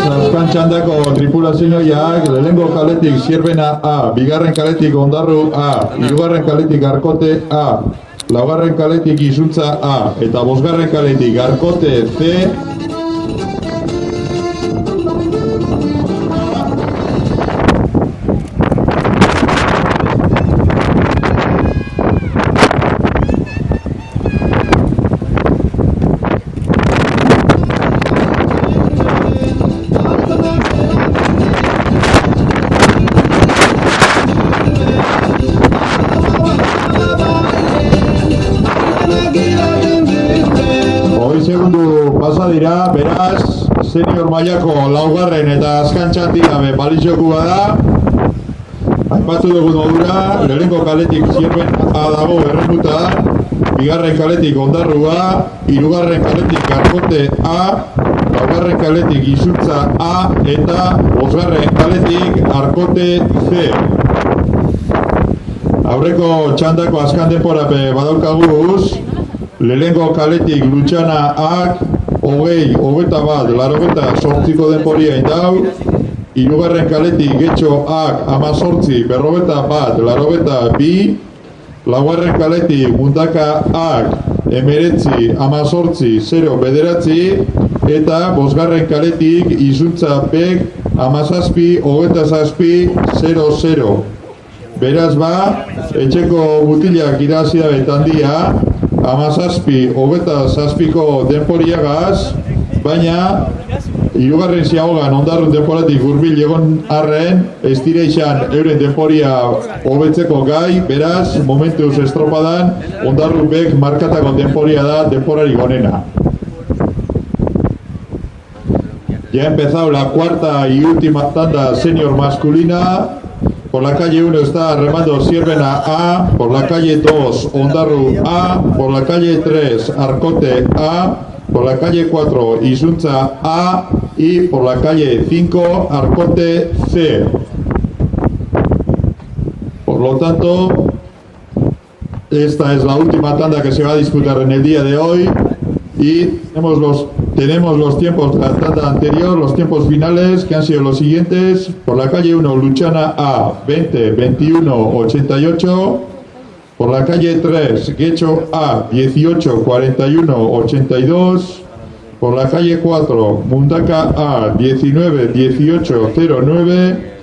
Azkan txandako tripulazioiak, lehenengo kaletik Zierbena A, bigarren kaletik Ondarru A, hirugarren kaletik Arkote A, laugarren kaletik Izuntza A, eta bosgarren kaletik Arkote C. Pasa dira, beraz, senior mailako laugarren eta azkan txantigabe balizioku bada. Aipatu dugun modura, lehenengo kaletik Zierbena A dago errenuta, bigarren kaletik Ondarru A, hirugarren kaletik Arkote A, laugarren kaletik Izuntza A, eta bosgarren kaletik Arkote C. Aurreko txandako azkan denporape badaukaguz, lehenengo kaletik Lutxana A, 20, 21, 88ko denporia indau, hirugarren kaletik Getxo A, 18, 41, 82, laugarren kaletik Mundaka A, 19, 18, 0, 9, eta bosgarren kaletik Izuntza B, 17, 27, 00. Beraz ba, etxeko mutilak irazia betandia, 17, 27ko denporiagaz, baina hirugarren ziagogan Ondarrun denporatik hurbil egon arren, ez dira izan euren denporia hobetzeko gai, beraz, momentuz estropadan, Ondarrun bek markatako denporia da denporarik onena. Ya ha empezado la cuarta y última tanda senior masculina. Por la calle 1 está remando Zierbena A, por la calle 2 Ondarru A, por la calle 3 Arkote A, por la calle 4 Izuntza A y por la calle 5 Arkote C. Por lo tanto, esta es la última tanda que se va a disputar en el día de hoy y tenemos los tiempos de la tanda anterior, los tiempos finales que han sido los siguientes. Por la calle 1 Lutxana A, 20, 21, 88. Por la calle 3 Getxo A, 18, 41, 82. Por la calle 4 Mundaka A, 19, 18, 09.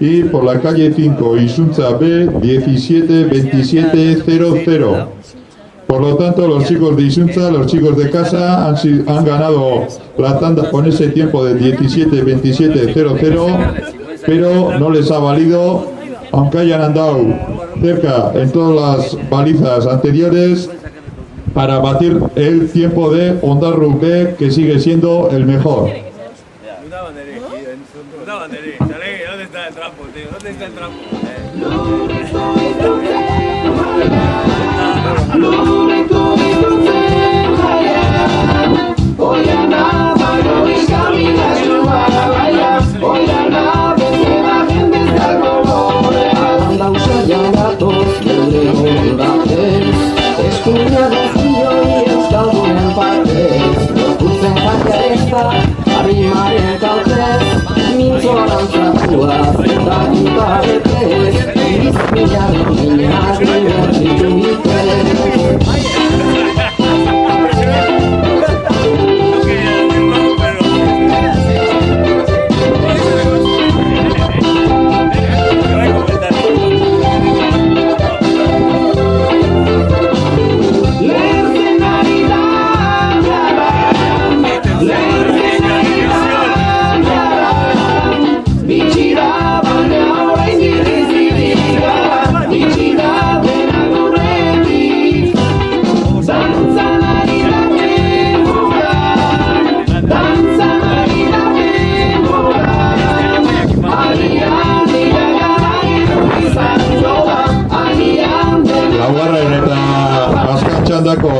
Y por la calle 5 Izuntza B, 17, 27, 00. Por lo tanto, los chicos de Izuntza, los chicos de casa, han ganado la tanda con ese tiempo de 17-27-00, pero no les ha valido, aunque hayan andado cerca en todas las balizas anteriores, para batir el tiempo de Ondarru B, que sigue siendo el mejor. ¿Dónde está el trampo, tío? ¿Dónde está el trampo?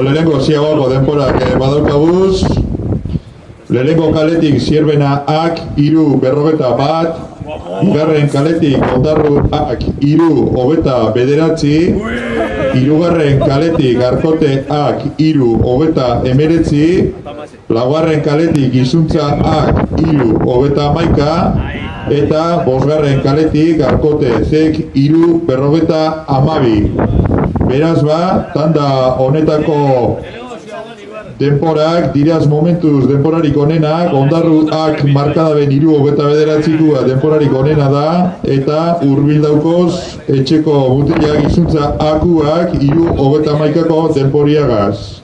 Lehenengo ziagoako denporak badaukaguz. Lehenengo kaletik Zierbena A, 3, 41. Bigarren kaletik Ondarru A, 3, 29. Hirugarren kaletik Arkoteak 3:29, laugarren kaletik Izuntza-ak 3:11, eta bosgarren kaletik Arkote-zek 3:52. Beraz ba, tanda honetako denporak, diraz momentuz denporarik onenak, Ondarruak markadaben 3:29 denporarik onena da, eta hurbildaukoz etxeko mutilak Izuntza-akuak 3:31ko denporiagaz.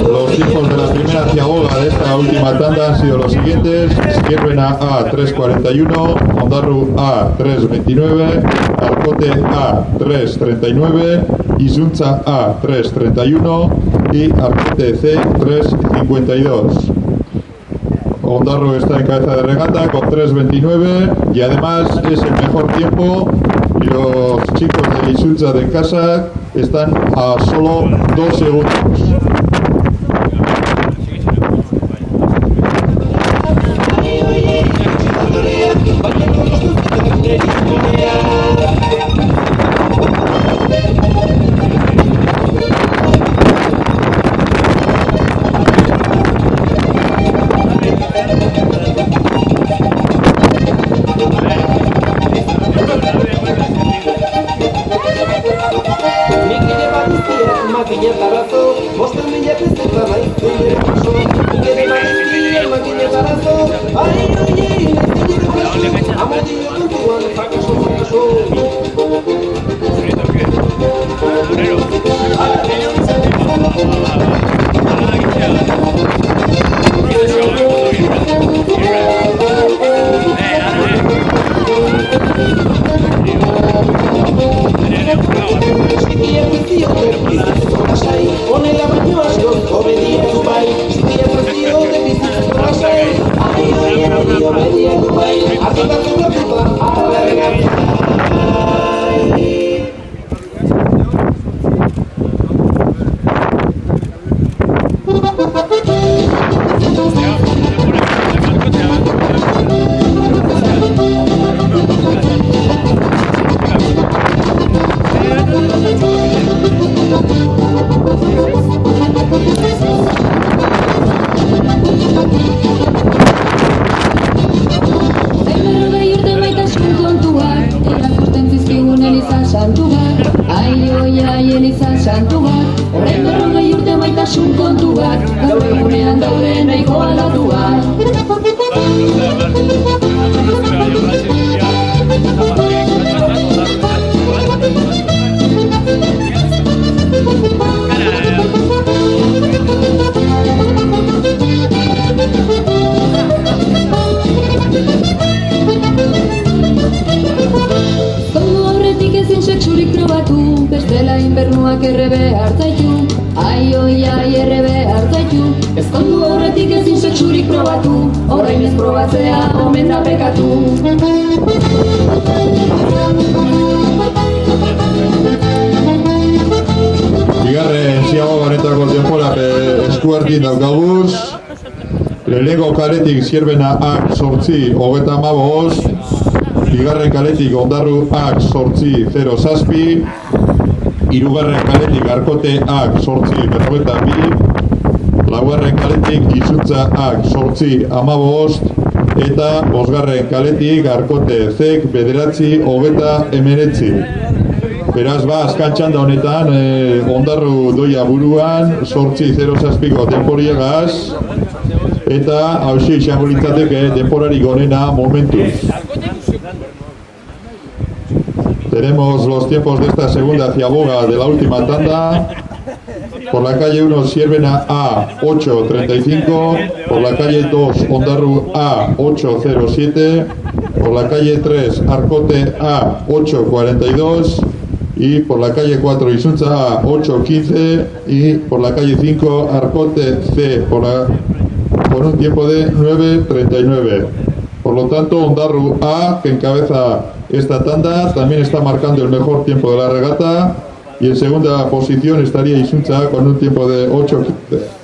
Los tiempos de la primera ciaboga de esta última tanda han sido los siguientes: Zierrena A 3:41, Ondarru A 3:29, Arkote A 3:39, Izuntza A 3:31 y Arkote C 3:52. Ondarru está en cabeza de regata con 3:29 y además es el mejor tiempo, y los chicos de Izuntza de casa están a solo 2 segundos. hartzaitu, ai errebe hartzaitu, ezkondu horretik ezin sexurik probatu, orain ez probatzea omen da pekatu. Bigarren ziago ganetako denporak eskuartin daukaguz. Lehenengo kaletik Zierbena ak 8:35. Bigarren kaletik Ondarru ak 8:07. Hirugarren kaletik Arkote ak 8:52. Laugarren kaletik Izuntza ak 8:15. Eta bosgarren kaletik Arkote zek 9:19. Beraz, azkan txanda honetan, Ondarru doia buruan, 8:07ko denporiagaz, eta hauxe izango litzateke denporarik onena momentuz. Tenemos los tiempos de esta segunda ciaboga de la última tanda. Por la calle 1 Zierbena A 8:35, por la calle 2 Ondarru A 8:07, por la calle 3 Arkote A 8:42, y por la calle 4 Izuntza A 8:15, y por la calle 5 Arkote C por un tiempo de 9:39. Por lo tanto, Ondarru A, que encabeza esta tanda, también está marcando el mejor tiempo de la regata, y en segunda posición estaría Izuntza A con un tiempo de 8:15.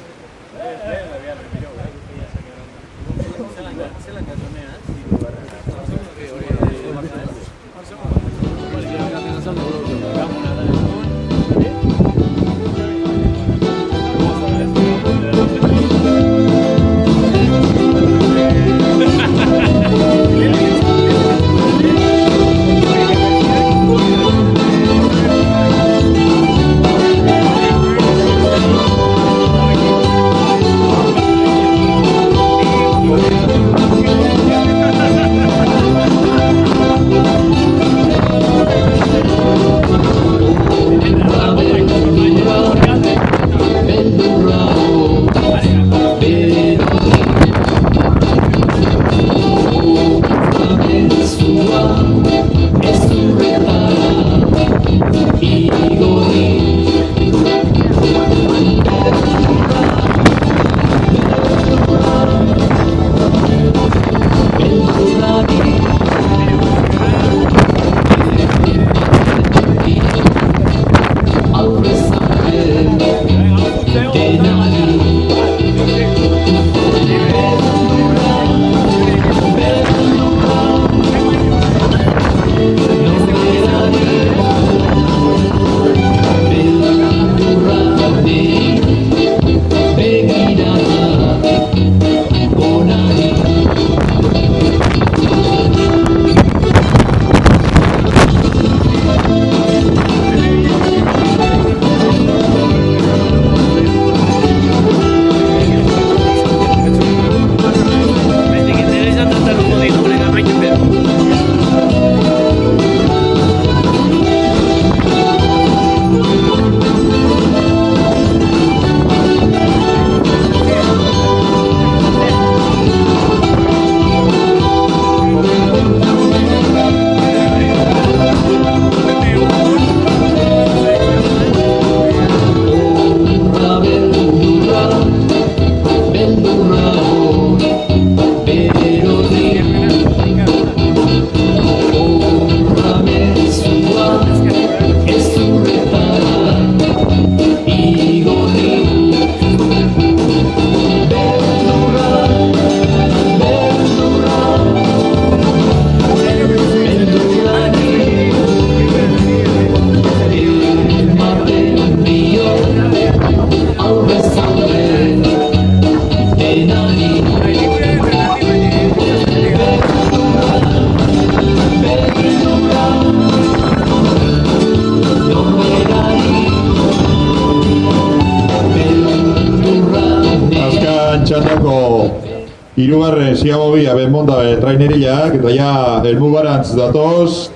Hirugarren ziagobia benmonda traineriak, eta ja helmugarantz datoz.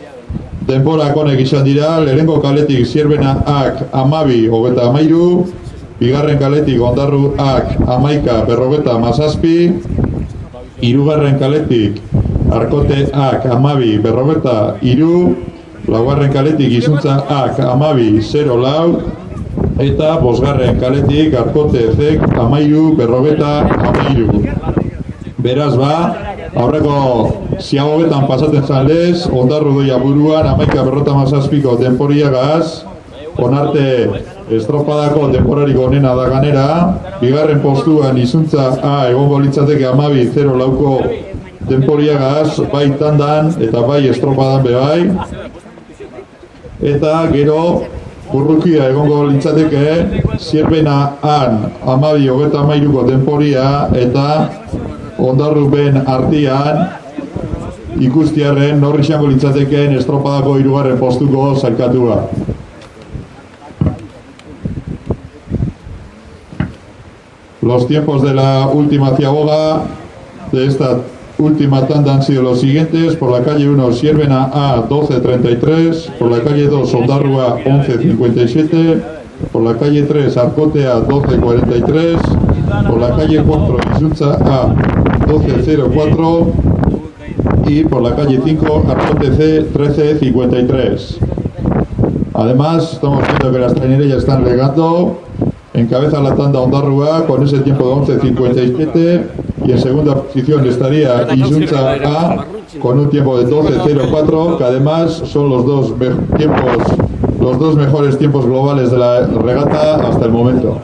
Denporak honek izan dira, lehenengo kaletik Zierbena ak 12:13, bigarren kaletik Ondarru ak 11:57, hirugarren kaletik Arkote ak 12:53, laugarren kaletik Izuntza ak 12:04, eta bosgarren kaletik Arkote Zek 13-43. Beraz aurreko ziagobetan pasaten zanlez, Ondarru doia buruan 11-57ko denporiagaz, onarte estropadako denporarik onena da ganera, bigarren postuan Izuntza A egongo litzateke 12-04ko denporiagaz, bai tandan eta bai estropadan bebai, eta gero Burrukia egongo litzateke Zierbena an 12-33ko denporia eta Ondarruben artean ikustiarren norri izango litzatekeen estropadako 3. postuko sailkatua. Los tiempos de la última ciaboga de esta última tanda han sido los siguientes: por la calle 1 Zierbena A 12.33, por la calle 2 Ondarrua 11.57, por la calle 3 Arkote A 12.43, por la calle 4 Izuntza A 12.04 y por la calle 5 Arkote C 13.53. Además, estamos viendo que las traineras ya están legando. Encabeza la tanda Ondarrua con ese tiempo de 11.57 y en segunda posición estaría Izuntza A con un tiempo de 12.04, que además son los dos mejores tiempos globales de la regata hasta el momento.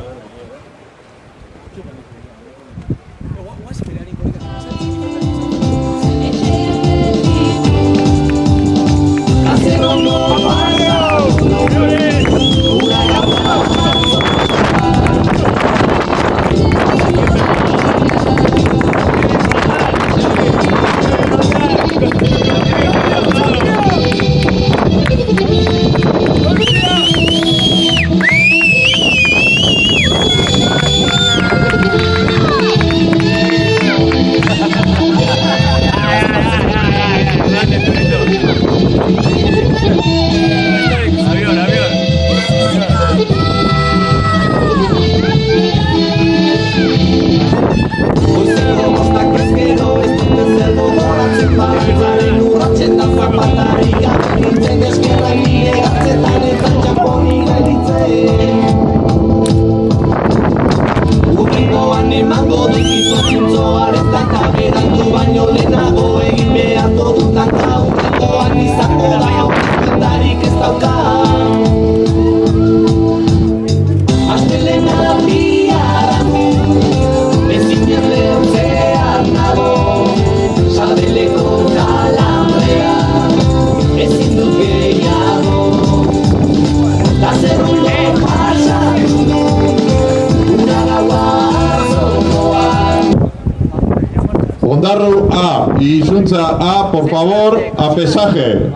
Ondarru A y Izuntza A, por favor, a pesaje.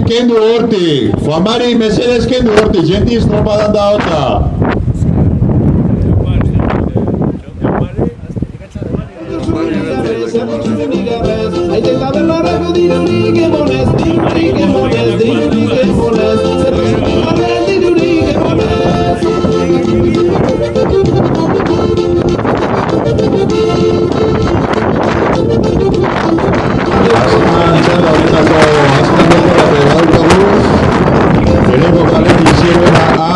Kendu horti, Juanmari mesedez kendu horti, jenti estropadan da hota. Lehenengo kaletik Zierbena A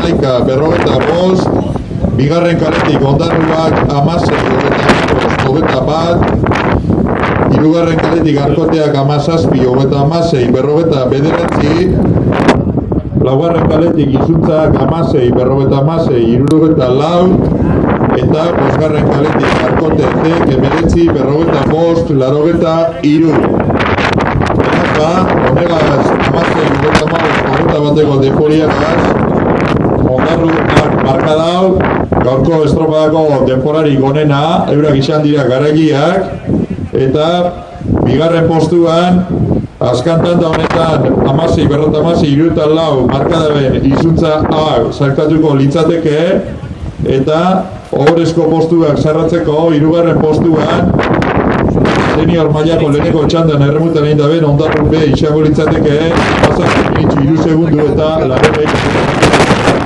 11-45, bigarren kaletik Ondarruak 16-21, hirugarren kaletik Arkoteak 17-26, laugarren kaletik Izuntzak 16-56, eta bosgarren kaletik Arkote Zek 19-85. Honegaz, 16-55 denboriagaz, Ondarruak marka dau, gaurko estropadako denborarik onena, eurak izan dira garaileak, eta bigarren postuan, azkantan da honetan 16-56 markadaben Izuntza A zarkatuko litzateke, eta ohorezko postuak zarratzeko hirugarren postuan senior mailako leheneko txandan erremutan egin daben Ondarru B izango litzateke, pasak 3 segundu eta 80.